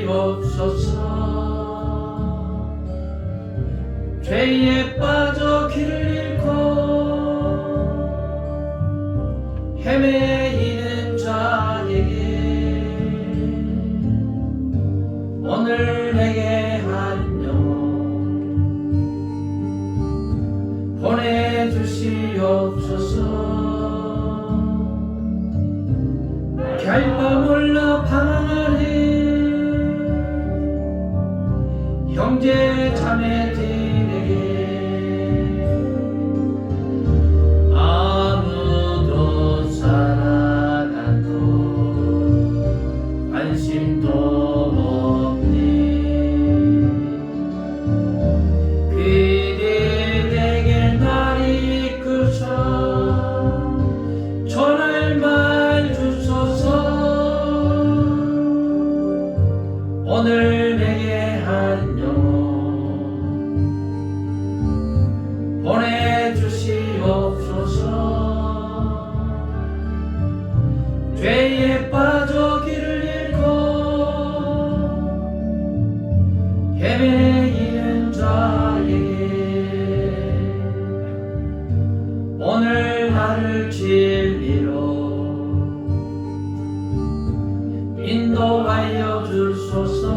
주시옵소서. 죄에 빠져 길을 잃고 헤매이는 자에게 오늘 내게 한 영혼 보내주시옵소서. 결밤올라 방황하네 형제 자매들에게 아무도 살아가도 관심도 없네. 그들에게 날이 이끄사 전할만 주소서. 오늘 내게 한 영혼 보내주시옵소서. 죄에 빠져 길을 잃고 헤매이는 자에게 오늘 나를 진리로 인도하여 주소서.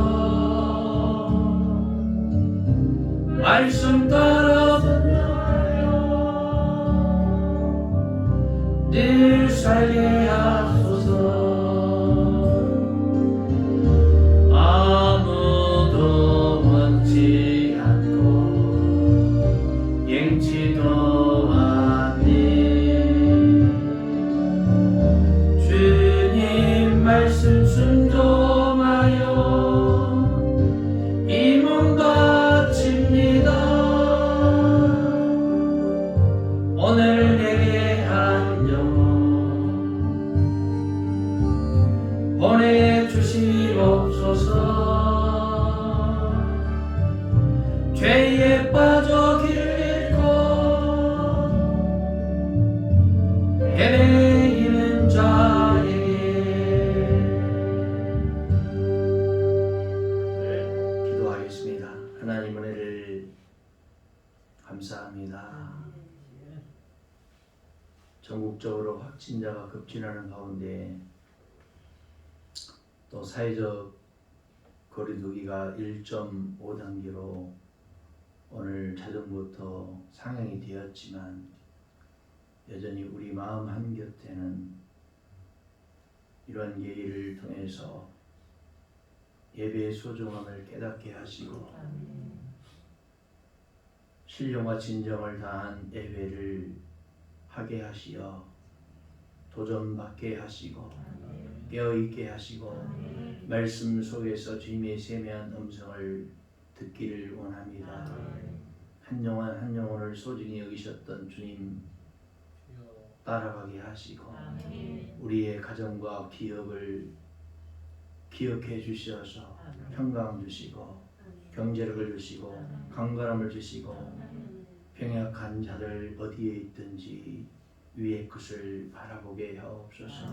말씀 따라 늘 살게 하소서. 아무도 원치 않고 영치도 않네. 주님 말씀 순종하여 이 몸 바칩니다. 오늘 내게 한 영혼 보내주시옵소서. 죄에 빠져 길을 잃고 헤매이는 자에게 기도하겠습니다. 하나님 은혜를 감사합니다. 전국적으로 확진자가 급증하는 가운데 또 사회적 거리두기가 1.5단계로 오늘 자정부터 상향이 되었지만 여전히 우리 마음 한곁에는 이러한 예의를 통해서 예배의 소중함을 깨닫게 하시고 신령과 진정을 다한 예배를 하게 하시어 도전받게 하시고 깨어있게 하시고 말씀 속에서 주님의 세미한 음성을 듣기를 원합니다. 한 영혼 한 영혼을 소중히 여기셨던 주님 따라가게 하시고 우리의 가정과 기업을 기억해 주셔서 평강 주시고 경제력을 주시고 강건함을 주시고 병약한 자들 어디에 있든지 위의 것을 바라보게 하옵소서.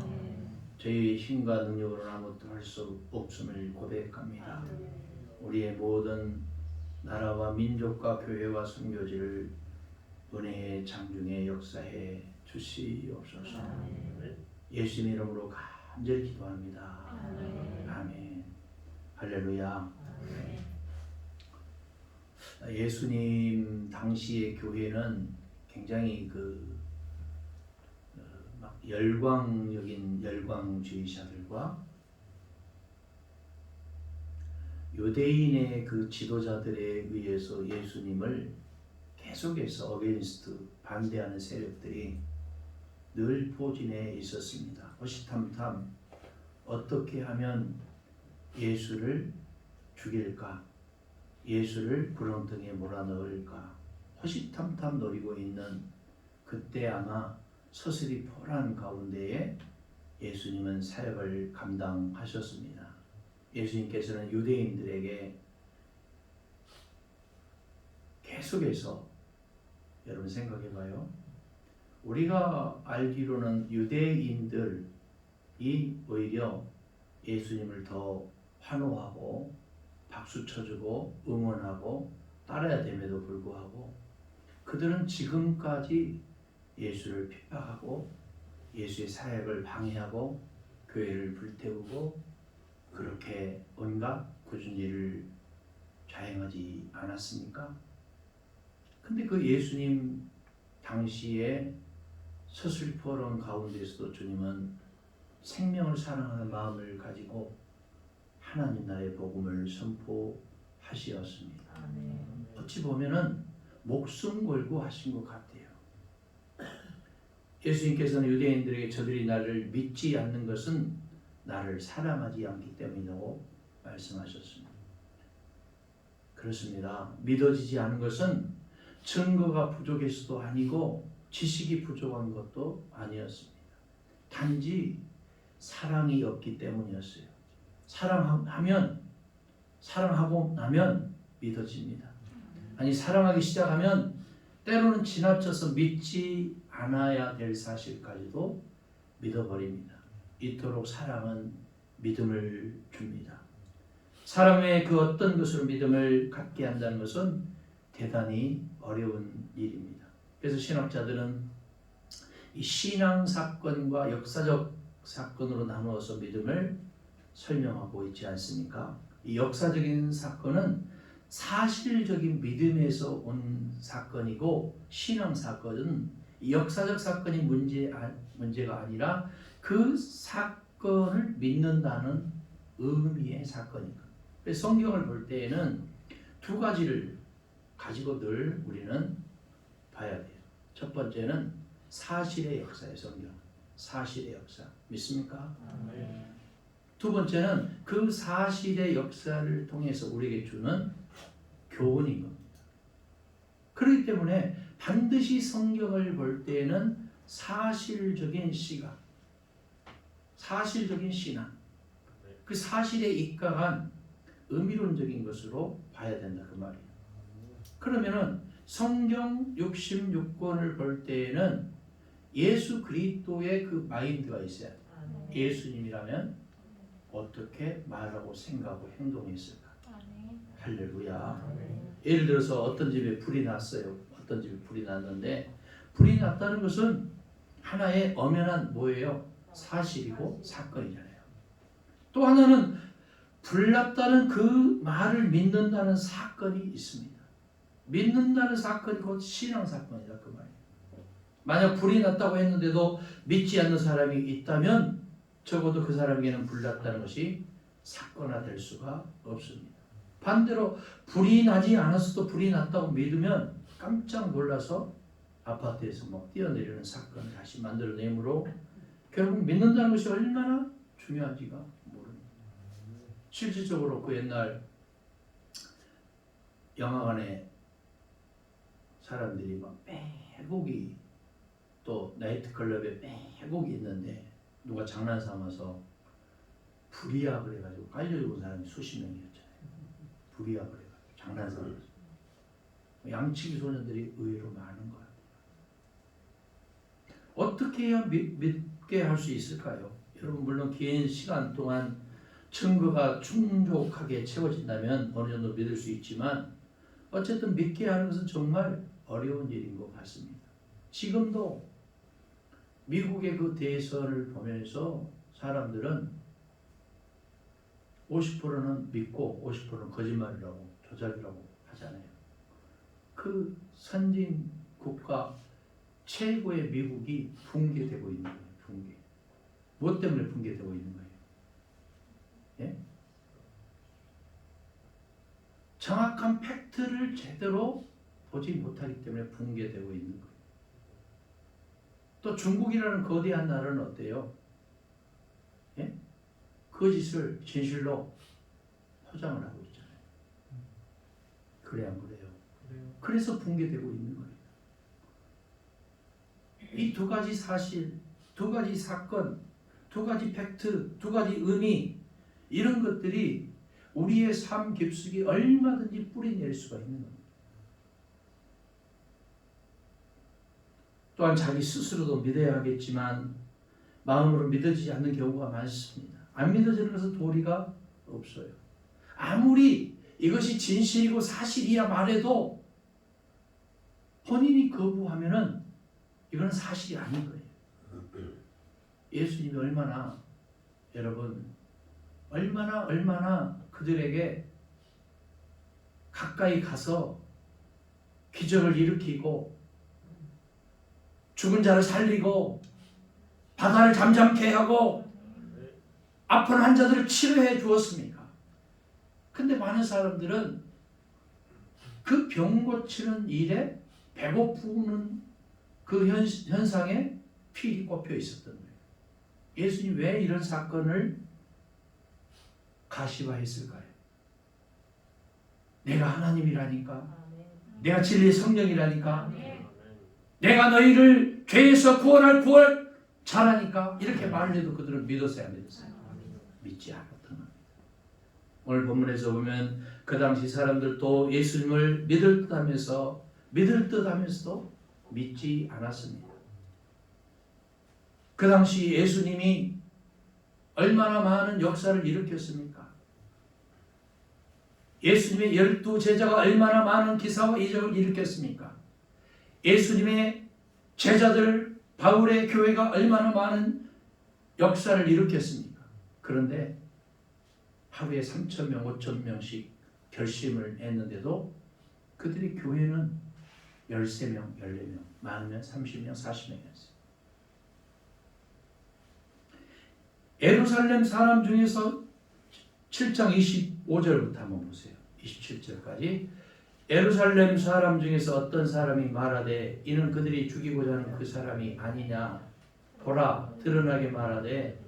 저희의 힘과 능력으로는 아무것도 할 수 없음을 고백합니다. 우리의 모든 나라와 민족과 교회와 선교지를 은혜의 장중에 역사해 주시옵소서. 예수님 이름으로 간절히 기도합니다. 아멘. 할렐루야. 예수님 당시의 교회는 굉장히 막 열광적인 열광주의자들과 유대인의 그 지도자들에 의해서 예수님을 계속해서 어게인스트 반대하는 세력들이 늘 포진해 있었습니다. 호시탐탐 어떻게 하면 예수를 죽일까? 예수를 구렁텅이에 몰아넣을까? 호시탐탐 노리고 있는 그때 아마 서슬이포란 가운데에 예수님은 사역을 감당하셨습니다. 예수님께서는 유대인들에게 계속해서 여러분 생각해봐요. 우리가 알기로는 유대인들이 오히려 예수님을 더 환호하고 박수 쳐주고 응원하고 따라야 됨에도 불구하고 그들은 지금까지 예수를 핍박하고 예수의 사역을 방해하고 교회를 불태우고 그렇게 온갖 굳은 일을 자행하지 않았습니까? 근데 그 예수님 당시에 서슬퍼런 가운데서도 주님은 생명을 사랑하는 마음을 가지고 하나님 나라의 복음을 선포하시었습니다. 어찌 보면은 목숨 걸고 하신 것 같아요. 예수님께서는 유대인들에게 저들이 나를 믿지 않는 것은 나를 사랑하지 않기 때문이라고 말씀하셨습니다. 그렇습니다. 믿어지지 않은 것은 증거가 부족해서도 아니고 지식이 부족한 것도 아니었습니다. 단지 사랑이 없기 때문이었어요. 사랑하고 나면 믿어집니다. 아니 사랑하기 시작하면 때로는 지나쳐서 믿지 않아야 될 사실까지도 믿어버립니다. 이토록 사랑은 믿음을 줍니다. 사람의 그 어떤 것으로 믿음을 갖게 한다는 것은 대단히 어려운 일입니다. 그래서 신학자들은 이 신앙 사건과 역사적 사건으로 나누어서 믿음을 설명하고 있지 않습니까? 이 역사적인 사건은 사실적인 믿음에서 온 사건이고 신앙 사건은 역사적 사건이 문제가 아니라 그 사건을 믿는다는 의미의 사건입니다. 그래서 성경을 볼 때에는 두 가지를 가지고 늘 우리는 봐야 돼요. 첫 번째는 사실의 역사예요. 성경 사실의 역사 믿습니까? 두 번째는 그 사실의 역사를 통해서 우리에게 주는 교훈인 겁니다. 그렇기 때문에 반드시 성경을 볼 때에는 사실적인 시각, 사실적인 신앙, 그 사실에 입각한 의미론적인 것으로 봐야 된다 그 말이에요. 그러면은 성경 66권을 볼 때에는 예수 그리스도의 그 마인드가 있어야 돼요. 예수님이라면 어떻게 말하고 생각하고 행동했을까? 할렐루야. 예를 들어서 어떤 집에 불이 났어요. 어떤 집에 불이 났는데 불이 났다는 것은 하나의 엄연한 뭐예요? 사실이고 사건이잖아요. 또 하나는 불났다는 그 말을 믿는다는 사건이 있습니다. 믿는다는 사건이 곧 신앙 사건이다 그 말이에요. 만약 불이 났다고 했는데도 믿지 않는 사람이 있다면 적어도 그 사람에게는 불났다는 것이 사건화될 수가 없습니다. 반대로 불이 나지 않았어도 불이 났다고 믿으면 깜짝 놀라서 아파트에서 막 뛰어내리는 사건을 다시 만들어내므로 결국 믿는다는 것이 얼마나 중요한지가 모릅니다. 실질적으로 그 옛날 영화관에 사람들이 막 빼곡이 또 나이트클럽에 빼곡이 있는데 누가 장난 삼아서 불이야 그래가지고 깔려 죽은 사람이 수십 명이었잖아요. 불이야 그래가지고 장난 삼아서 양치기 소년들이 의외로 많은 것 같아요. 어떻게 해야 믿게 할 수 있을까요? 여러분 물론 긴 시간 동안 증거가 충족하게 채워진다면 어느 정도 믿을 수 있지만 어쨌든 믿게 하는 것은 정말 어려운 일인 것 같습니다. 지금도 미국의 그 대선을 보면서 사람들은 50%는 믿고 50%는 거짓말이라고 조작이라고 하잖아요. 그 선진 국가 최고의 미국이 붕괴되고 있는 거예요. 붕괴. 무엇 때문에 붕괴되고 있는 거예요? 예? 정확한 팩트를 제대로 보지 못하기 때문에 붕괴되고 있는 거예요. 또 중국이라는 거대한 나라는 어때요? 예? 거짓을 진실로 포장을 하고 있잖아요. 그래 안 그래요? 그래서 붕괴되고 있는 거예요. 이 두 가지 사실, 두 가지 사건, 두 가지 팩트, 두 가지 의미 이런 것들이 우리의 삶 깊숙이 얼마든지 뿌리낼 수가 있는 겁니다. 또한 자기 스스로도 믿어야 하겠지만 마음으로 믿어지지 않는 경우가 많습니다. 안 믿어지는 것은 도리가 없어요. 아무리 이것이 진실이고 사실이야 말해도 본인이 거부하면은 이건 사실이 아닌 거예요. 예수님이 얼마나 여러분 얼마나 그들에게 가까이 가서 기적을 일으키고 죽은 자를 살리고 바다를 잠잠케 하고 아픈 환자들을 치료해 주었습니까? 근데 많은 사람들은 그 병 고치는 일에 배고프는 그 현상에 필이 꼽혀 있었던 거예요. 예수님 왜 이런 사건을 가시화했을까요? 내가 하나님이라니까, 내가 진리의 성령이라니까, 내가 너희를 죄에서 구원할 잘하니까, 이렇게 말을 해도 그들은 믿었어요, 안 믿었어요? 믿지 않았던 겁니다. 오늘 본문에서 보면 그 당시 사람들도 예수님을 믿을 듯 하면서도 믿지 않았습니다. 그 당시 예수님이 얼마나 많은 역사를 일으켰습니까? 예수님의 12 제자가 얼마나 많은 기사와 이적을 일으켰습니까? 예수님의 제자들 바울의 교회가 얼마나 많은 역사를 일으켰습니까? 그런데 하루에 3,000명, 5,000명씩 결심을 했는데도 그들의 교회는 13명, 14명, 많으면 30명, 40명이었어요. 예루살렘 사람 중에서 7장 25절부터 한번 보세요. 27절까지. 예루살렘 사람 중에서 어떤 사람이 말하되 이는 그들이 죽이고자 하는 그 사람이 아니냐. 보라 드러나게 말하되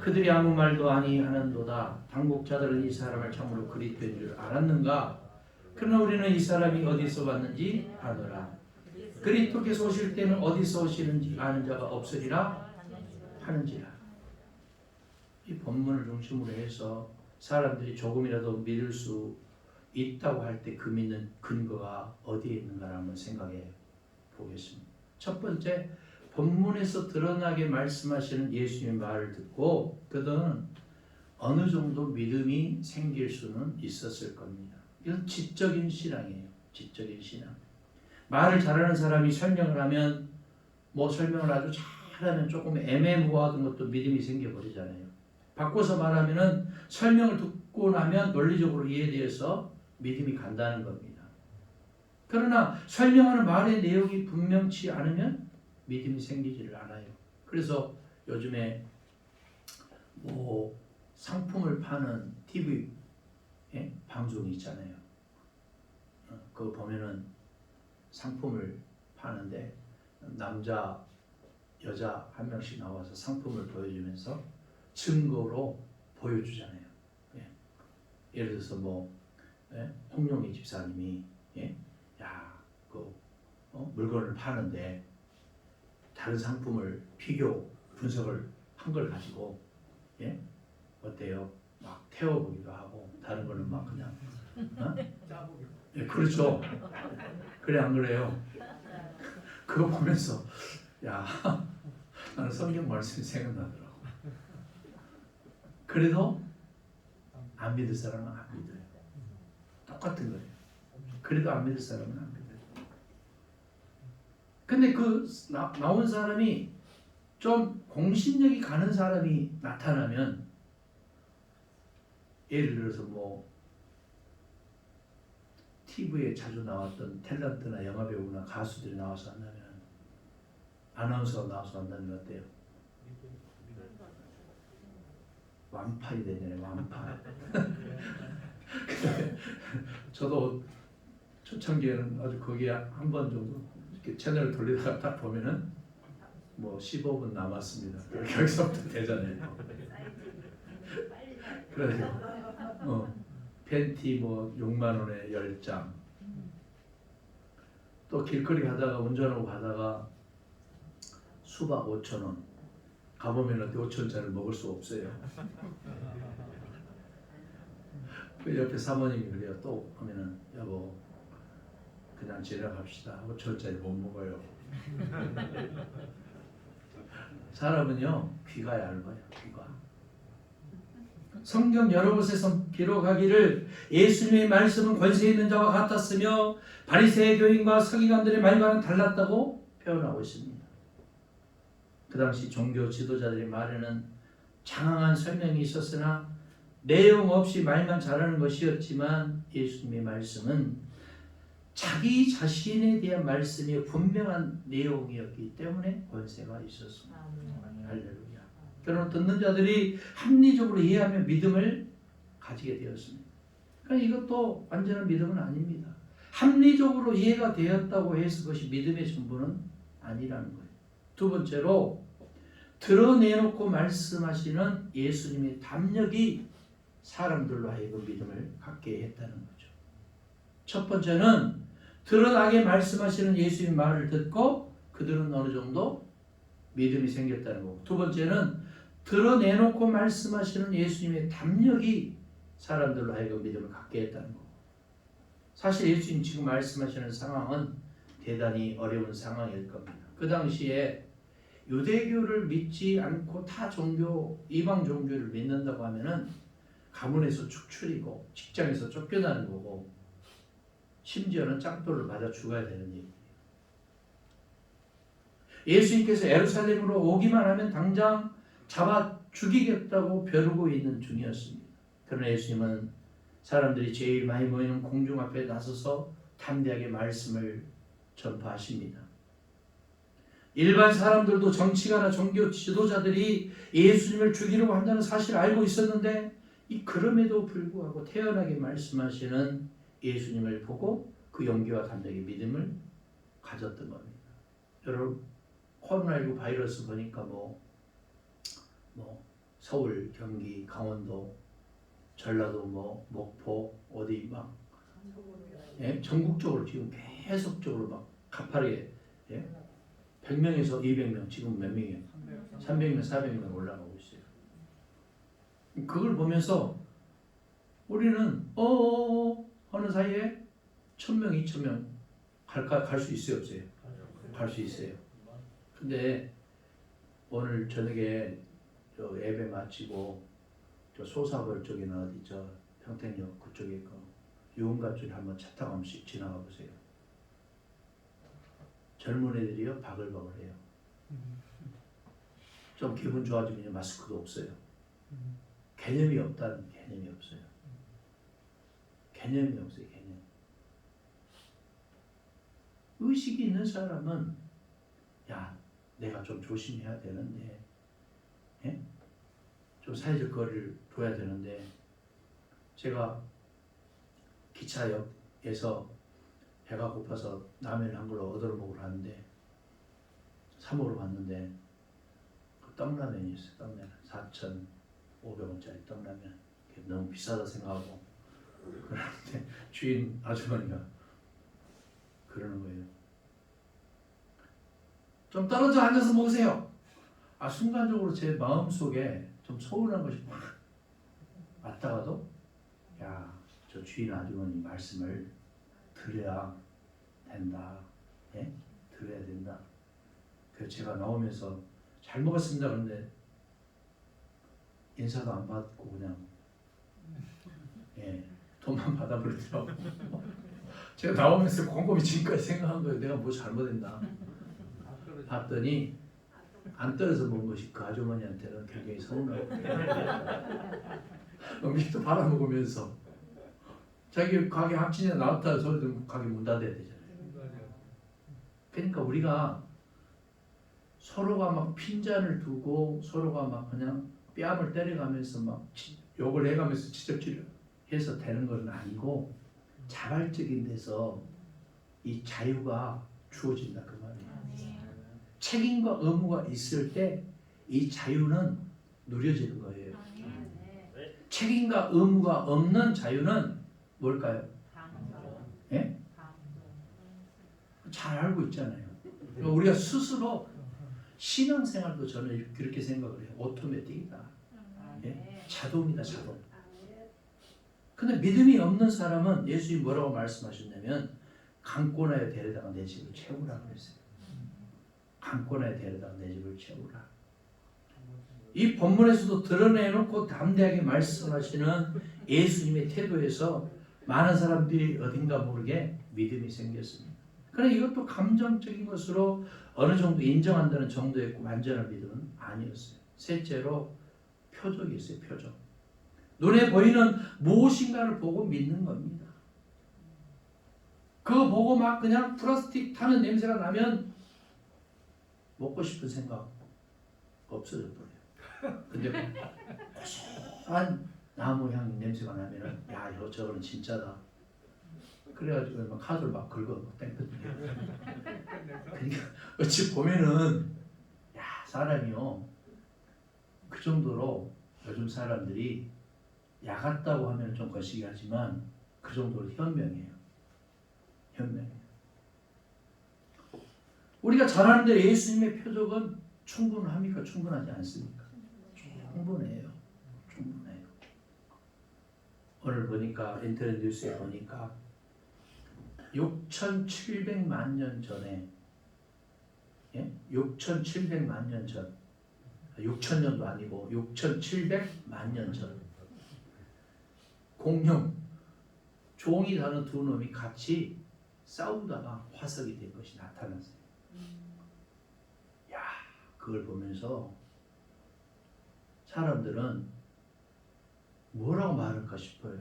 그들이 아무 말도 아니하는도다. 당국자들은 이 사람을 참으로 그리스도인 줄 알았는가. 그러나 우리는 이 사람이 어디서 왔는지 아노라. 그리스도께서 오실 때는 어디서 오시는지 아는 자가 없으리라 하는지라. 이 본문을 중심으로 해서 사람들이 조금이라도 믿을 수 있다고 할 때 그 믿는 근거가 어디에 있는가 한번 생각해 보겠습니다. 첫 번째, 본문에서 드러나게 말씀하시는 예수님의 말을 듣고 그들은 어느 정도 믿음이 생길 수는 있었을 겁니다. 이건 지적인 신앙이에요. 지적인 신앙. 말을 잘하는 사람이 설명을 하면 설명을 아주 잘하면 조금 애매모호한 것도 믿음이 생겨버리잖아요. 바꿔서 말하면은 설명을 듣고 나면 논리적으로 이해되어서 믿음이 간다는 겁니다. 그러나 설명하는 말의 내용이 분명치 않으면 믿음이 생기지를 않아요. 그래서 요즘에 상품을 파는 TV 방송이 있잖아요. 그거 보면은 상품을 파는데 남자, 여자 한 명씩 나와서 상품을 보여주면서 증거로 보여주잖아요. 예를 들어서 홍용희 집사님이 물건을 파는데 다른 상품을 비교 분석을 한 걸 가지고 어때요? 막 태워보기도 하고 다른 거는 막 그냥 그렇죠. 그래 안 그래요? 그거 보면서 나는 성경 말씀이 생각나더라고. 그래도 안 믿을 사람은 안 믿어요. 똑같은 거예요. 그래도 안 믿을 사람은 안 믿어요. 근데 나온 사람이 좀 공신력이 가는 사람이 나타나면 예를 들어서 TV에 자주 나왔던 탤런트나 영화배우나 가수들이 나와서 한다면 아나운서가 나와서 한다면 어때요? 완판이 되잖아요. 완판. 저도 초창기에는 아주 거기에 한 번 정도 이렇게 채널을 돌리다가 딱 보면은 15분 남았습니다. 여기서부터 되잖아요. 그래서 팬티 6만 원에 10장. 또 길거리 가다가 운전하고 가다가 수박 5천 원. 가보면 5천원짜리 먹을 수 없어요. 그 옆에 사모님이 그래요. 또 하면은 여보 그냥 지나갑시다. 5천원짜리 못 먹어요. 사람은요 귀가 얇아요. 귀가. 성경 여러 곳에서 기록하기를 예수님의 말씀은 권세 있는 자와 같았으며 바리새의 교인과 서기관들의 말과는 달랐다고 표현하고 있습니다. 그 당시 종교 지도자들의 말에는 장황한 설명이 있었으나 내용 없이 말만 잘하는 것이었지만 예수님의 말씀은 자기 자신에 대한 말씀이 분명한 내용이었기 때문에 권세가 있었습니다. 할렐루야. 그러나 듣는 자들이 합리적으로 이해하며 믿음을 가지게 되었습니다. 그러니까 이것도 완전한 믿음은 아닙니다. 합리적으로 이해가 되었다고 해서 그것이 믿음의 전부는 아니라는 거예요. 두 번째로 드러내놓고 말씀하시는 예수님의 담력이 사람들로 하여금 믿음을 갖게 했다는 거죠. 첫 번째는 드러나게 말씀하시는 예수님의 말을 듣고 그들은 어느 정도 믿음이 생겼다는 거고, 두 번째는 드러내놓고 말씀하시는 예수님의 담력이 사람들로 하여금 믿음을 갖게 했다는 거고. 사실 예수님 지금 말씀하시는 상황은 대단히 어려운 상황일 겁니다. 그 당시에 유대교를 믿지 않고 타 종교, 이방 종교를 믿는다고 하면은 가문에서 축출이고 직장에서 쫓겨나는 거고 심지어는 짱돌을 맞아 죽어야 되는 얘기예요. 예수님께서 예루살렘으로 오기만 하면 당장 잡아 죽이겠다고 벼르고 있는 중이었습니다. 그러나 예수님은 사람들이 제일 많이 모이는 공중 앞에 나서서 담대하게 말씀을 전파하십니다. 일반 사람들도 정치가나 종교 지도자들이 예수님을 죽이려고 한다는 사실을 알고 있었는데 그럼에도 불구하고 태연하게 말씀하시는 예수님을 보고 그 용기와 담력의 믿음을 가졌던 겁니다. 여러분 코로나19 바이러스 보니까 뭐 서울, 경기, 강원도, 전라도, 목포 어디 막 전국적으로 지금 계속적으로 막 가파르게 100명에서 200명 지금 몇 명이에요? 300명, 400명 올라가고 있어요. 그걸 보면서 우리는 하는 사이에 1000명, 2000명 갈 수 있어요, 없어요? 갈 수 있어요. 근데 오늘 저녁에 예배 마치고 소사벌 쪽이나 어디 평택역 그쪽에 유흥가 쪽에 한번 차 타고 한 번씩 지나가 보세요. 젊은 애들이요 바글바글해요. 좀 기분 좋아지면 마스크도 없어요. 개념이 없다는 개념이 없어요. 개념이 없어요. 개념. 의식이 있는 사람은 내가 좀 조심해야 되는데 좀 사회적 거리를 둬야 되는데 제가 기차역에서 배가 고파서 라면 한 그릇 얻어 먹으러 갔는데 사 먹으러 갔는데 그 떡라면이 있어요. 떡라면 4,500원짜리 떡라면 너무 비싸다 생각하고 그런데 주인 아주머니가 그러는 거예요. 좀 떨어져 앉아서 먹으세요. 순간적으로 제 마음속에 좀 서운한 것이 막 왔다가도 저 주인 아주머니 말씀을 들어야 된다. 들어야 된다. 그래서 제가 나오면서 잘 먹었습니다. 그런데 인사도 안 받고 그냥 돈만 받아버리더라고. 제가 나오면서 곰곰이 지금까지 생각한 거예요. 내가 뭐 잘못했나. 봤더니 안 떨어져 먹은 것이 그 아주머니한테는 굉장히 서운하고 음식도 팔아먹으면서 자기 가게 합친에 나왔다 소리도 가게 문 닫아야 되잖아요. 그러니까 우리가 서로가 막 핀잔을 두고 서로가 막 그냥 뺨을 때려가면서 막 욕을 해가면서 지적질을 해서 되는 건 아니고 자발적인 데서 이 자유가 주어진다 그 말이에요. 책임과 의무가 있을 때 이 자유는 누려지는 거예요. 책임과 의무가 없는 자유는 뭘까요? 잘 알고 있잖아요. 그러니까 우리가 스스로 신앙생활도 저는 그렇게 생각을 해요. 오토매틱이다. 자동이다, 자동. 근데 믿음이 없는 사람은 예수님이 뭐라고 말씀하셨냐면 강권하여 데려다가 내 집을 채우라 그랬어요. 강권하여 데려다가 내 집을 채우라. 이 본문에서도 드러내놓고 담대하게 말씀하시는 예수님의 태도에서 많은 사람들이 어딘가 모르게 믿음이 생겼습니다. 그러나 이것도 감정적인 것으로 어느 정도 인정한다는 정도였고 완전한 믿음은 아니었어요. 셋째로 표적이 있어요. 표적. 눈에 보이는 무엇인가를 보고 믿는 겁니다. 그거 보고 막 그냥 플라스틱 타는 냄새가 나면 먹고 싶은 생각 없어져 버려요. 근데 고소한 나무 향 냄새가 나면은 야 이거 저거는 진짜다. 그래가지고 막 카드를 막 긁어 땡거든요. 그러니까 어찌 보면은 야 사람이요 그 정도로 요즘 사람들이 야 같다고 하면 좀 거시기 하지만 그 정도로 현명해요. 현명해요. 우리가 잘 아는 대로 예수님의 표적은 충분합니까? 충분하지 않습니까? 충분해요. 충분해요. 오늘 보니까 인터넷 뉴스에 보니까 6,700만 년 전에 6,700만 년 전 6,000년도 아니고 6,700만 년 전 공룡 종이 다른 두 놈이 같이 싸우다가 화석이 된 것이 나타났어요. 야, 그걸 보면서 사람들은 뭐라고 말할까 싶어요.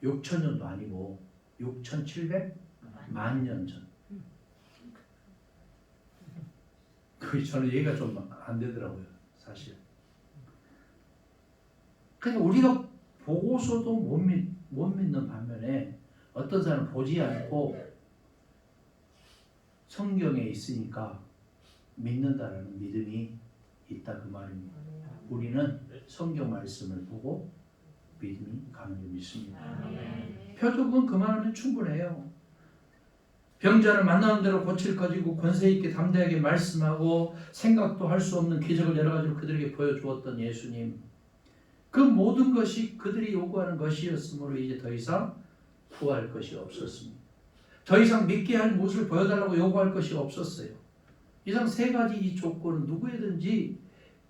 6,000년도 아니고 6,700만 년 전. 그 저는 얘기가 좀 안 되더라고요, 사실. 그러니까 우리가 보고서도 못 믿는 반면에 어떤 사람은 보지 않고 성경에 있으니까 믿는다라는 믿음이 있다 그 말입니다. 우리는 성경 말씀을 보고 믿음이 가는 줄 믿습니다. 표적은 그만하면 충분해요. 병자를 만나는 대로 고칠 것이고 권세 있게 담대하게 말씀하고 생각도 할 수 없는 기적을 여러 가지로 그들에게 보여주었던 예수님. 그 모든 것이 그들이 요구하는 것이었으므로 이제 더 이상 구할 것이 없었습니다. 더 이상 믿게 할 모습을 보여달라고 요구할 것이 없었어요. 이상 세 가지 이 조건은 누구에든지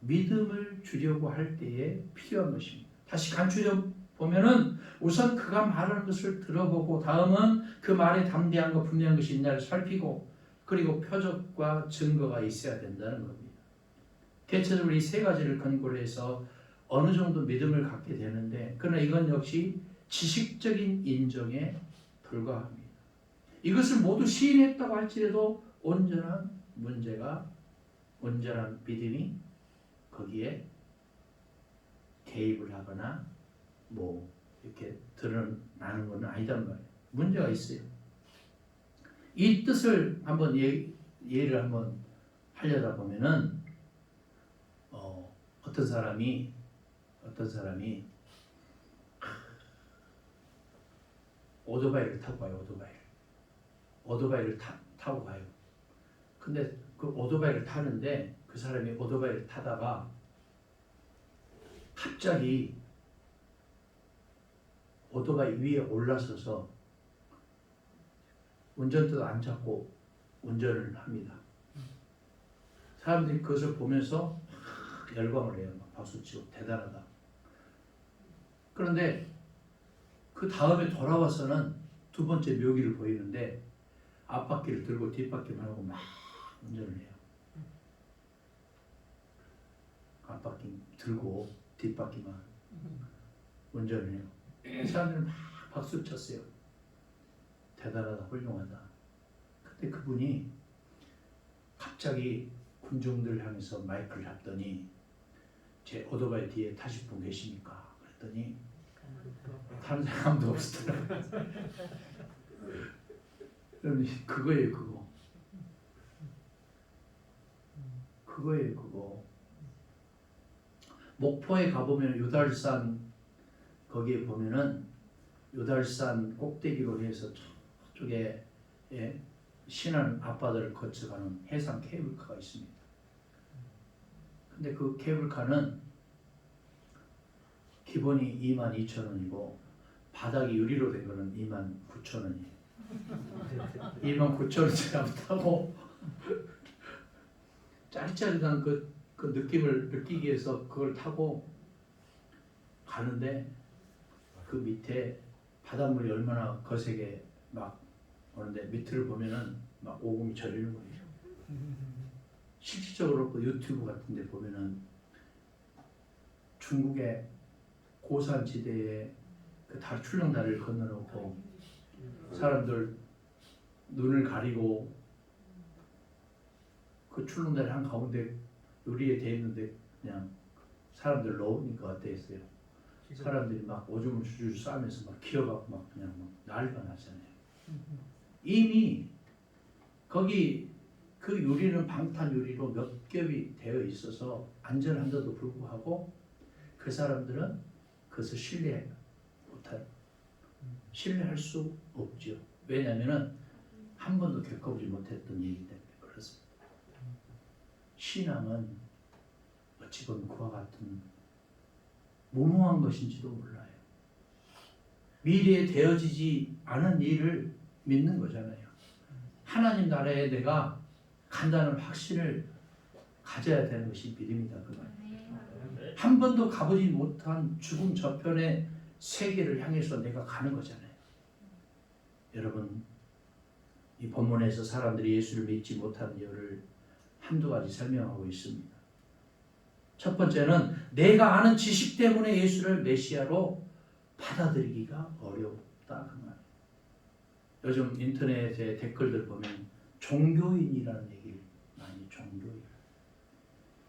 믿음을 주려고 할 때에 필요한 것입니다. 다시 간추려 보면은 우선 그가 말하는 것을 들어보고 다음은 그 말에 담대한 것 분명한 것이 있나를 살피고 그리고 표적과 증거가 있어야 된다는 겁니다. 대체적으로 이 세 가지를 근거로 해서 어느 정도 믿음을 갖게 되는데 그러나 이건 역시 지식적인 인정에 불과합니다. 이것을 모두 시인했다고 할지라도 온전한 믿음이 거기에 개입을 하거나 뭐 이렇게 드러나는 것은 아니단 말이에요. 문제가 있어요. 이 뜻을 한번 예를 한번 하려다 보면은 어떤 사람이 오토바이를 타고 가요. 오토바이를 타고 가요. 근데 그 오토바이를 타는데 그 사람이 오토바이를 타다가 갑자기 오토바이 위에 올라서서 운전대도 안 잡고 운전을 합니다. 사람들이 그것을 보면서 열광을 해요. 막 박수치고 대단하다. 그런데 그 다음에 돌아와서는 두 번째 묘기를 보이는데 앞바퀴를 들고 뒷바퀴만 하고 막 운전을 해요. 앞바퀴 들고 뒷바퀴만 운전을 해요. 사람들은 막 박수를 쳤어요. 대단하다, 훌륭하다. 근데 그분이 갑자기 군중들 향해서 마이크를 잡더니 제 오토바이 뒤에 타실 분 계십니까? 그랬더니 타는 사람도 없었더라고요. 그거예요, 그거. 그거예요, 그거. 목포에 가보면 요달산 거기에 보면은 요달산 꼭대기로 해서 저쪽에 신안 앞바다를 거쳐가는 해상 케이블카가 있습니다. 근데 그 케이블카는 기본이 22,000원이고 바닥이 유리로 된 거는 29,000원이에요. 29,000원짜리 한번 타고 짜릿짜릿한 그 그 느낌을 느끼기 위해서 그걸 타고 가는데 그 밑에 바닷물이 얼마나 거세게 막 오는데 밑을 보면은 막 오금이 저리는 거예요. 실질적으로 그 유튜브 같은 데 보면은 중국의 고산지대에 그 출렁다리를 건너놓고 사람들 눈을 가리고 그 출렁다리 한 가운데 유리에 대 있는데 그냥 사람들 넣으니까 어땠어요? 사람들이 막 오줌을 줄줄 싸면서 막 기어가고 막 그냥 막 난리가 났잖아요. 이미 거기 그 유리는 방탄 유리로 몇 겹이 되어 있어서 안전한데도 불구하고 그 사람들은 그것을 신뢰할 수 없죠. 왜냐하면은 한 번도 겪어보지 못했던 얘기 때문에 그렇습니다. 신앙은 어찌 보면 그와 같은 무모한 것인지도 몰라요. 미래에 되어지지 않은 일을 믿는 거잖아요. 하나님 나라에 내가 간다는 확신을 가져야 되는 것이 믿음이다 그 말이에요. 한 번도 가보지 못한 죽음 저편의 세계를 향해서 내가 가는 거잖아요. 여러분, 이 본문에서 사람들이 예수를 믿지 못하는 이유를 한두 가지 설명하고 있습니다. 첫 번째는 내가 아는 지식 때문에 예수를 메시아로 받아들이기가 어렵다 그 말이에요. 요즘 인터넷에 댓글들 보면 종교인이라는 얘기를 많이 종교인.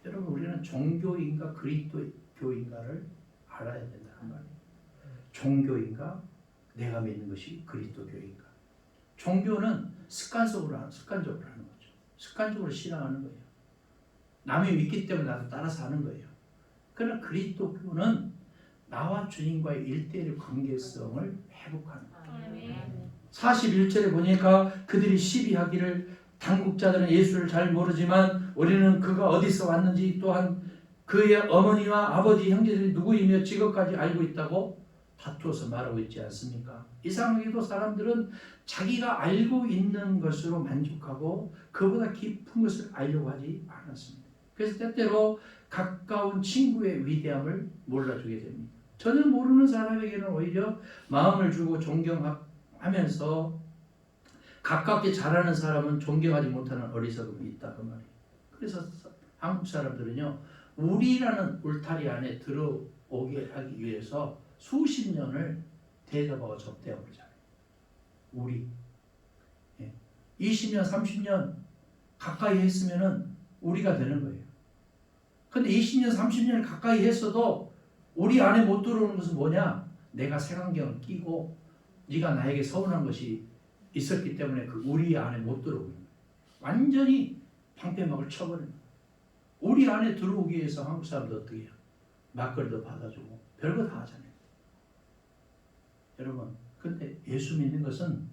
여러분 우리는 종교인가 그리스도교인가를 알아야 된다 그 말이에요. 종교인가 내가 믿는 것이 그리스도교인가. 종교는 습관적으로 하는 거죠. 습관적으로 신앙하는 거예요. 남이 믿기 때문에 나도 따라서 하는 거예요. 그러나 그리스도교는 나와 주님과의 일대일 관계성을 회복하는 거예요. 41절에 보니까 그들이 시비하기를 당국자들은 예수를 잘 모르지만 우리는 그가 어디서 왔는지 또한 그의 어머니와 아버지 형제들이 누구이며 직업까지 알고 있다고 다투어서 말하고 있지 않습니까? 이상하게도 사람들은 자기가 알고 있는 것으로 만족하고 그보다 깊은 것을 알려고 하지 않았습니다. 그래서 때때로 가까운 친구의 위대함을 몰라주게 됩니다. 전혀 모르는 사람에게는 오히려 마음을 주고 존경하면서 가깝게 자라는 사람은 존경하지 못하는 어리석음이 있다 그 말이에요. 그래서 한국 사람들은요 우리라는 울타리 안에 들어오게 하기 위해서 수십 년을 대접하고 접대하고 그러잖아요. 우리 20년 30년 가까이 했으면은 우리가 되는 거예요. 근데 20년 30년을 가까이 했어도 우리 안에 못 들어오는 것은 뭐냐? 내가 색안경을 끼고 네가 나에게 서운한 것이 있었기 때문에 그 우리 안에 못 들어오는 거예요. 완전히 방패막을 쳐버리는 거예요. 우리 안에 들어오기 위해서 한국 사람도 어떻게 해요? 막걸리도 받아주고 별거 다 하잖아요. 여러분, 근데 예수 믿는 것은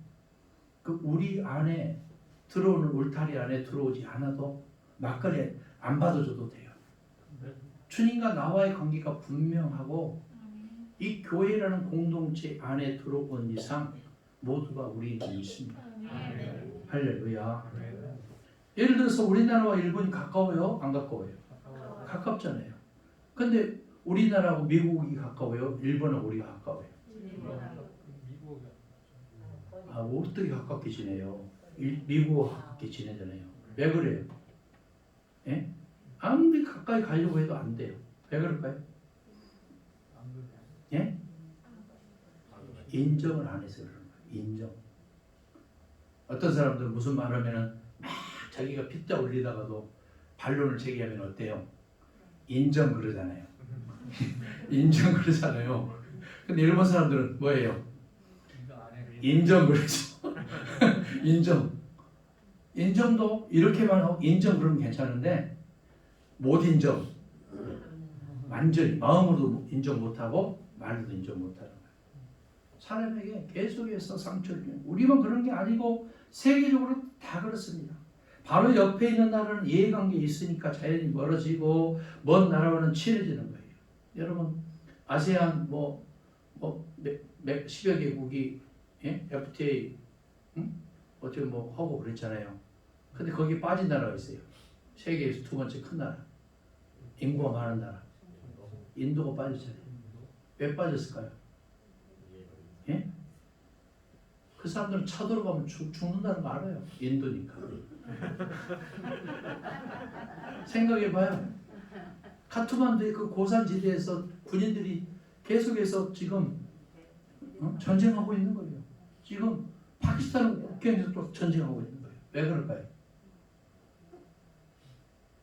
그 우리 안에 들어오는 울타리 안에 들어오지 않아도 막걸리 안 받아줘도 돼요. 주님과 나와의 관계가 분명하고 이 교회라는 공동체 안에 들어온 이상 모두가 우리는 있습니다. 할렐루야. 예를 들어서 우리나라와 일본이 가까워요? 안 가까워요? 가깝잖아요. 근데 우리나라하고 미국이 가까워요? 일본하고 우리가 가까워요? 어떻게 가깝게 지내요? 미국하고 가깝게 지내잖아요. 왜 그래요? 예? 아무리 가까이 가려고 해도 안 돼요. 왜 그럴까요? 예? 인정을 안 해서 그런 거예요. 인정. 어떤 사람들은 무슨 말 하면은 막 자기가 핏대 올리다가도 반론을 제기하면 어때요? 인정 그러잖아요. 인정 그러잖아요. 근데 일본 사람들은 뭐예요? 인정 그러죠. 인정. 인정도 이렇게만 하고 인정 그러면 괜찮은데 못 인정. 완전히 마음으로도 인정 못하고 말로도 인정 못하는 거예요. 사람에게 계속해서 상처를 주는 우리만 그런 게 아니고 세계적으로 다 그렇습니다. 바로 옆에 있는 나라는 이해관계 있으니까 자연히 멀어지고 먼 나라와는 친해지는 거예요. 여러분 아세안 십여 개국이 FTA 어떻게 하고 그랬잖아요. 근데 거기 빠진 나라가 있어요. 세계에서 두 번째 큰 나라. 인구가 많은 나라. 인도가 빠졌잖아요. 왜 빠졌을까요? 예? 그 사람들은 쳐들어가면 죽는다는 거 알아요. 인도니까. 생각해봐요. 카투만두의 그 고산지대에서 군인들이 계속해서 지금 전쟁하고 있는 거예요. 지금 파키스탄 국경에서 또 전쟁하고 있는 거예요. 왜 그럴까요?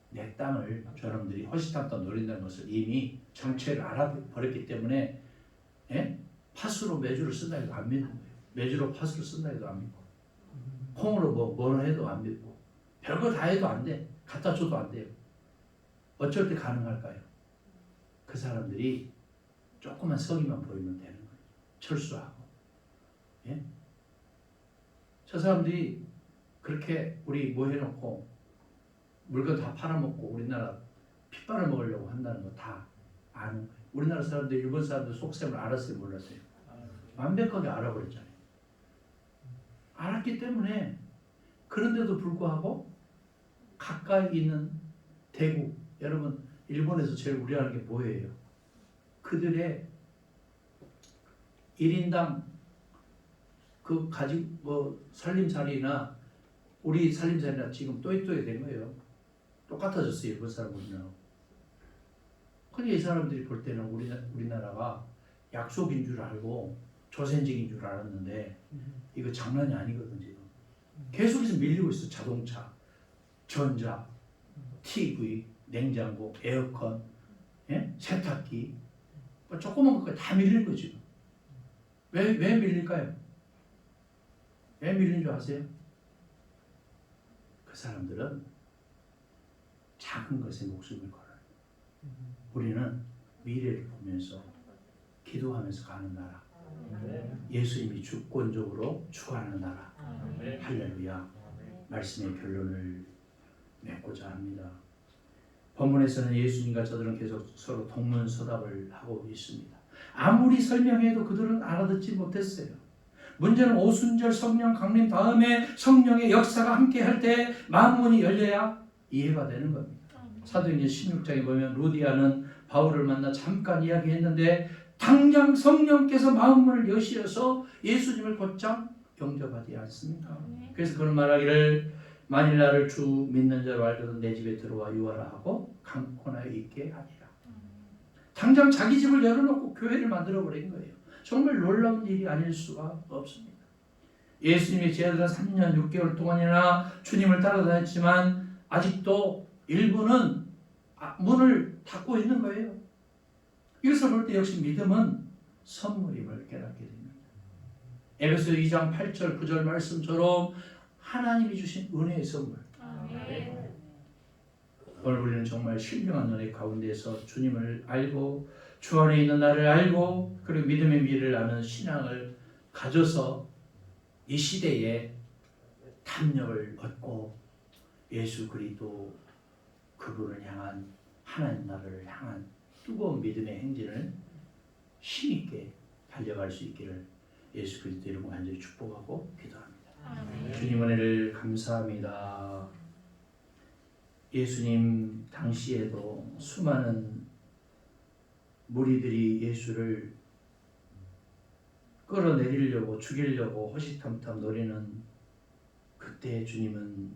내 땅을 저놈들이 허시탄탄 노린다는 것을 이미 정체를 알아버렸기 때문에 팥으로 메주를 쓴다 해도 안 믿는 거예요. 메주로 팥으로 쓴다 해도 안 믿고 콩으로 뭐라 해도 안 믿고 별거 다 해도 안 돼. 갖다 줘도 안 돼요. 어쩔 때 가능할까요? 그 사람들이 조그만 성의만 보이면 되는 거예요. 철수하고. 예? 저 사람들이 그렇게 우리 뭐 해놓고 물건 다 팔아먹고 우리나라 핏발을 먹으려고 한다는 거 다 아는 거예요. 우리나라 사람들, 일본 사람들 속셈을 알았어요, 몰랐어요? 완벽하게 알아버렸잖아요. 알았기 때문에 그런데도 불구하고 가까이 있는 대구, 여러분 일본에서 제일 우려하는 게 뭐예요? 그들의 1인당 그 가진 살림살이나 우리 살림살이나 지금 또이또이 된 거예요. 똑같아졌어요. 일본 사람들이랑. 그러니까 이 사람들이 볼 때는 우리나라가 약속인 줄 알고 조선직인 줄 알았는데 이거 장난이 아니거든 지금. 계속해서 밀리고 있어. 자동차, 전자, TV, 냉장고, 에어컨, 세탁기, 조그만 것까지 다 밀리는 거죠 지금. 왜 밀릴까요? 왜 밀리는 줄 아세요? 그 사람들은 작은 것에 목숨을 걸어요. 우리는 미래를 보면서 기도하면서 가는 나라. 예수님이 주권적으로 추구하는 나라. 할렐루야. 말씀의 결론을 맺고자 합니다. 본문에서는 예수님과 저들은 계속 서로 동문서답을 하고 있습니다. 아무리 설명해도 그들은 알아듣지 못했어요. 문제는 오순절 성령 강림 다음에 성령의 역사가 함께 할 때 마음문이 열려야 이해가 되는 겁니다. 사도행전 16장에 보면 루디아는 바울을 만나 잠깐 이야기했는데 당장 성령께서 마음문을 여시어서 예수님을 곧장 영접하지 않습니다. 그래서 그는 말하기를 만일 나를 주 믿는 자로 알거든 내 집에 들어와 유하라 하고 강권하여 있게 하리라. 당장 자기 집을 열어놓고 교회를 만들어버린 거예요. 정말 놀라운 일이 아닐 수가 없습니다. 예수님의 제자들은 3년 6개월 동안이나 주님을 따라다녔지만 아직도 일부는 문을 닫고 있는 거예요. 이것을 볼 때 역시 믿음은 선물임을 깨닫게 됩니다. 에베소 2장 8절 9절 말씀처럼 하나님이 주신 은혜의 선물. 오늘 우리는 정말 신령한 은혜 가운데서 주님을 알고 주 안에 있는 나를 알고 그리고 믿음의 미래를 아는 신앙을 가져서 이 시대에 담력을 얻고 예수 그리스도 그분을 향한 하나님 나라를 향한 뜨거운 믿음의 행진을 힘있게 달려갈 수 있기를 예수 그리스도 이름으로 간절히 축복하고 기도합니다. 주님 은혜를 감사합니다. 예수님 당시에도 수많은 무리들이 예수를 끌어내리려고 죽이려고 호시탐탐 노리는 그때 주님은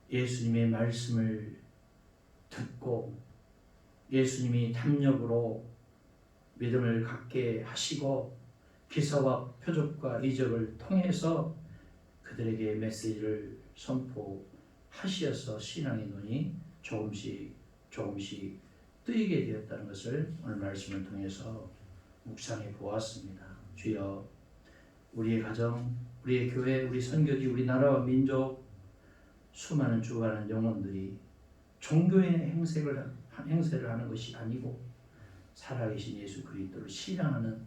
예수님의 말씀을 듣고 예수님이 담력으로 믿음을 갖게 하시고 기사와 표적과 이적을 통해서 그들에게 메시지를 선포하시어서 신앙의 눈이 조금씩 뜨이게 되었다는 것을 오늘 말씀을 통해서 묵상해 보았습니다. 주여 우리의 가정, 우리의 교회, 우리 선교지, 우리 나라와 민족 수많은 죽어가는 영혼들이 종교의 행세를 하는 것이 아니고 살아계신 예수 그리스도를 신앙하는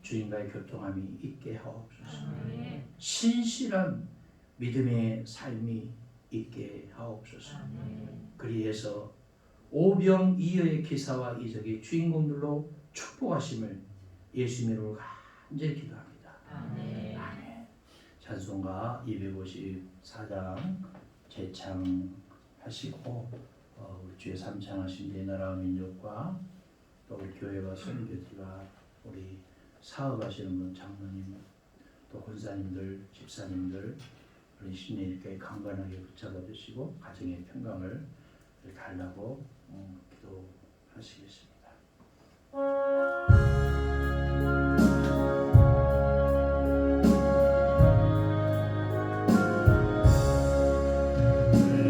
주님과의 교통함이 있게 하옵소서. 신실한 믿음의 삶이 있게 하옵소서. 그리해서 오병이어의 기사와 이적의 주인공들로 축복하심을 예수님 이름으로 간절히 기도합니다. 아멘. 찬송가 254장 재창하시고 우리 주의 삼창하신 이 나라와 민족과 또 우리 교회와 선교들과 우리 사업하시는 분 장로님 또 권사님들 집사님들 우리 신뢰있게 강건하게 붙잡아 주시고 가정의 평강을 달라고 기도하시겠습니다.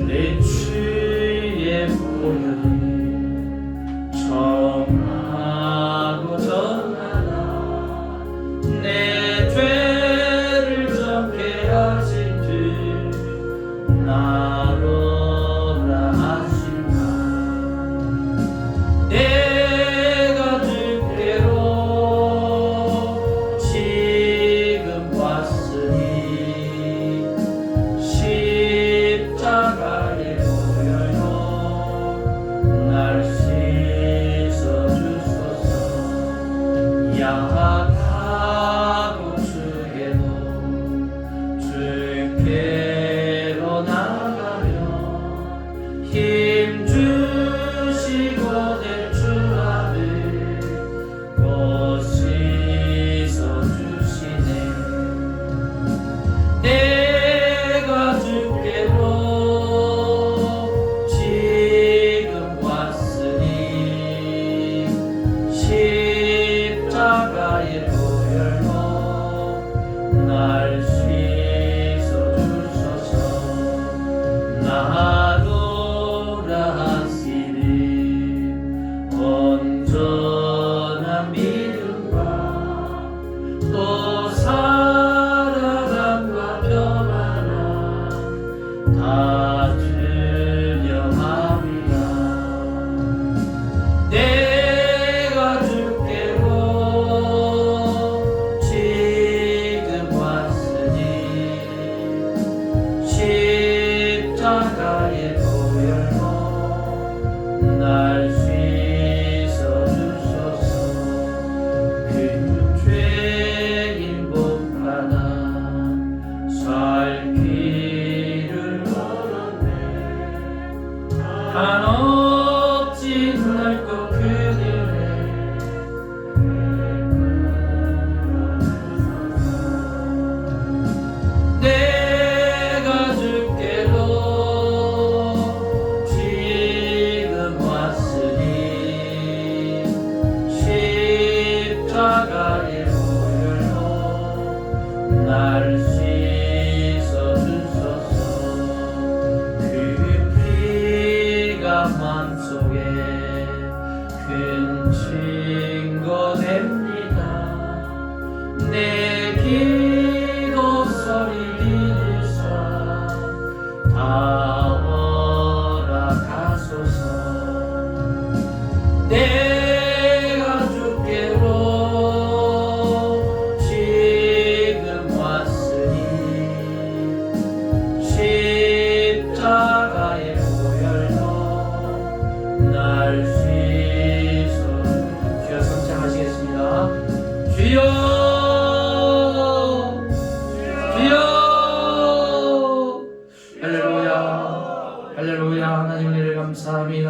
내 주의 보혈이 정하고 전하라 내 죄를 정케 하신 주 나로라 하신다. 내가 주께로 지금 왔으니 십자가에 보혈로 날 씻어 주소서. 야하고 주께로 주께로 나가며 힘 주시고 내 주 앞에 곧 씻어 주시네. 내가 주께로 지금 왔으니 십자가의 보혈로 날 씻어 주소서. 나로라 하시니 온전한 믿음과 또 사랑함과 평안함 다 주려함이라. 내가 주께로 지금 왔으니 십자가의 보혈로 날 씻어 주소서. 그 죄인 복하나 살 길을 얻었네. 한없이 넓고 크기네. 내가 주께로 지금 왔으니 십자가의 보혈로 날 씻어 주소서. 그 피가 맘속에 큰 증거 됩니다. 내 기도 소리 들으사 다 허락하소서. 내가 주께로 지금 왔으니 십자가의 보혈로 날 씻어 주여. 성창하시겠습니다. 주여 주여 할렐루야 할렐루야. 하나님 은혜를 감사합니다.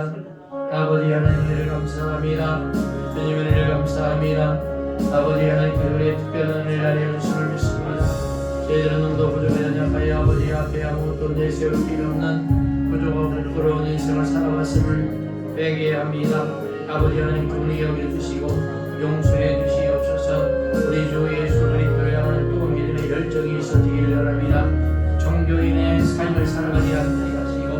아버지 하나님 은혜를 감사합니다. 주님 은혜를 감사합니다. 아버지 하나님 그들의 특별한 은혜를 아뢰어 주심을 믿습니다. 저희들은 너무도 부족하여 약하여 아버지 앞에 아무것도 내세울 필요 없는 부족하고 부끄러운 인생을 살아왔음을 회개합니다. 아버지 하나님 긍휼히 여겨주시고 용서해 주시옵소서. 우리 주 예수 그리스도를 향하는 뜨거운 믿음의 열정이 있어지길 바랍니다. 종교인의 삶을 살아가지 않게 하시고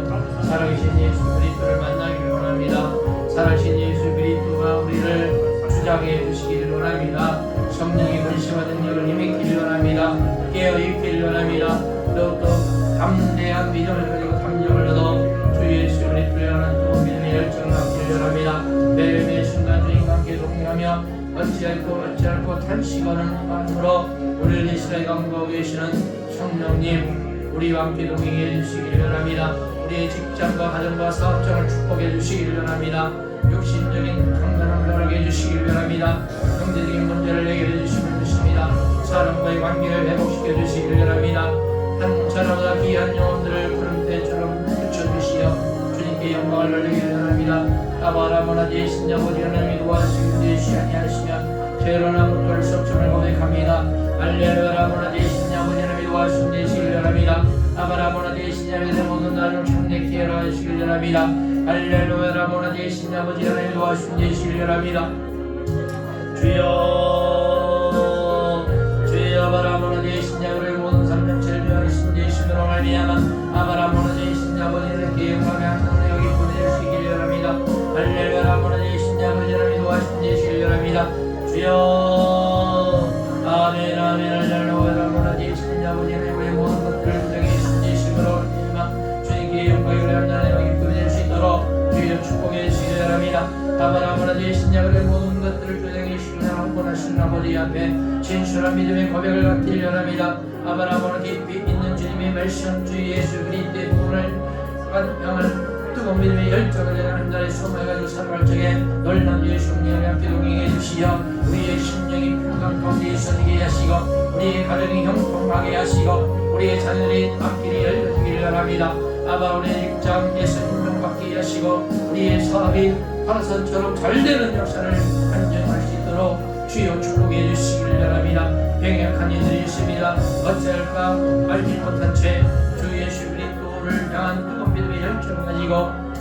살아계신 예수 그리스도를 만나기를 원합니다. 살아계신 예수 그리스도가 우리를 주장해 주시기를 원합니다. 성령이 권세와 능력을 임했기를 원합니다. 깨어있기를 원합니다. 더욱더 담대한 믿음을 가지고 담력을 얻어 주 예수 그리스도를 향하는 뜨거운 믿음의 열정을 갖기를 원합니다. 매일매일 순간 주님과 함께 동행하며 얻지 않고 탄식하는 마음으로 우리를 이 시간에 강구하고 계시는 성령님 우리와 함께 동행해 주시기를 원합니다. 우리의 직장과 가정과 사업장을 축복해 주시기를 원합니다. 육신적인 강건함을 허락해 주시기를 원합니다. 경제적인 문제를 해결해 주시면 믿습니다. 사람과의 관계를 회복시켜 주시기를 원합니다. 한 사람보다 귀한 영혼들을 푸른 배처럼 되신 아버지 하나님이 도와주시고 되시 아니하시며 죄로 나무를 썩음을 고백합니다. 할렐루야. 라모나 되신 아버지 하나님이 도와주시고 되시길 바랍니다. 아바라모나 되신 아버지 모든 나를 창대케 하라 하시길 바랍니다. 할렐루야. 라모나 되신 아버지 하나님이 도와주시고 되시길 바랍니다. 주여 주여 아바라모나 되신 아버지 모든 삶명체를 위하신 되심으로 말미암아 아바라모나 되신 아버지께 영광의 하나님 여기 보내주시길 바랍니다. 할렐루야. 라모나 되신 아버지 하나님이 도와주시고 되시길 바랍니다. 주여 아멘 아멘. 할렐루야. 라모나 되신 아버지 하나님의 모든 것들을 주장해 주심으로 말미암아 주님께 영광의 하나님 여기 보내줄 수 있도록 주여 축복해 주시길 바랍니다. 아바라모나 되신 아버지의 모든 것들을 주장해 주시는 원하시는 아버지 앞에 진실한 믿음의 고백을 갖기를 원합니다. 아바라모나 깊이 있는 주님의 말씀 주 예수 그리스도의 부분을 향한 뜨거운 믿음의 열정을 내가 한 달에 소모해가지고 살아갈 적에 놀라운 예수 성령의 앞에 동행해 주시어 우리의 심령이 평강 가운데 있어지게 하시고 우리의 가정이 형통하게 하시고 우리의 자녀들이 앞길이 열려지기를 바랍니다. 아바 우리의 직장에서 인정받게 하시고 우리의 사업이 파라산처럼 잘되는 역사를 간증할 수 있도록 주여 축복해 주시기를 바랍니다. 병약한 이들이 있습니다. 어찌할까 알지 못한 채 주 예수 그리스도를 향한 뜨거운 믿음의 열정을 가지고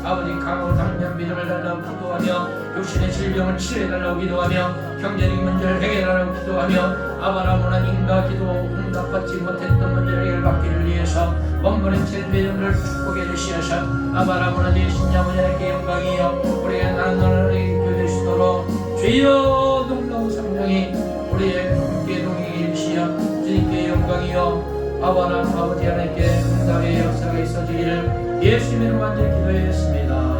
아버지 강하고 당면 믿음을 달라고 기도하며 육신의 질병을 치료해달라고 기도하며 경제적 문제를 해결하라고 기도하며 아바라모나 인과 기도 응답받지 못했던 문제를 해결받기를 위해서 원본의 체험을 축복해 주시어서 아바라모나 되신 아버지께 영광이요 우리가 나누는 교회 되시도록 주여 놀라운 성령이 우리의 함께 동행해 주시어 주님께 영광이요 아바람 아버지 하나님께 응답의 역사가 있어지기를 예수님의 이름으로 간절히 기도했습니다.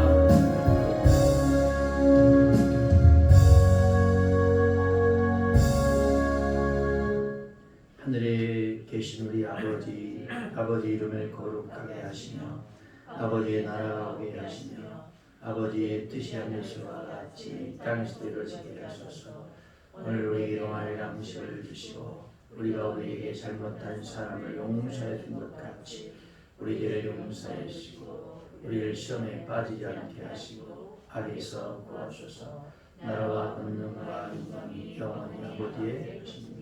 하늘에 계신 우리 아버지 이름을 거룩하게 하시며 아버지의 나라가 오게 하시며 아버지의 뜻이 하늘에서와 같이 땅에서도 이루어지게 하소서. 오늘 우리에게 용할 양식을 주시고 우리가 우리에게 잘못한 사람을 용서해 준 것 같이 우리 죄를 용서해 주시고 우리를 시험에 빠지지 않게 하시고 악에서 구하소서. 나라와 권능과 영광이 영원히 아버지의 것입니다.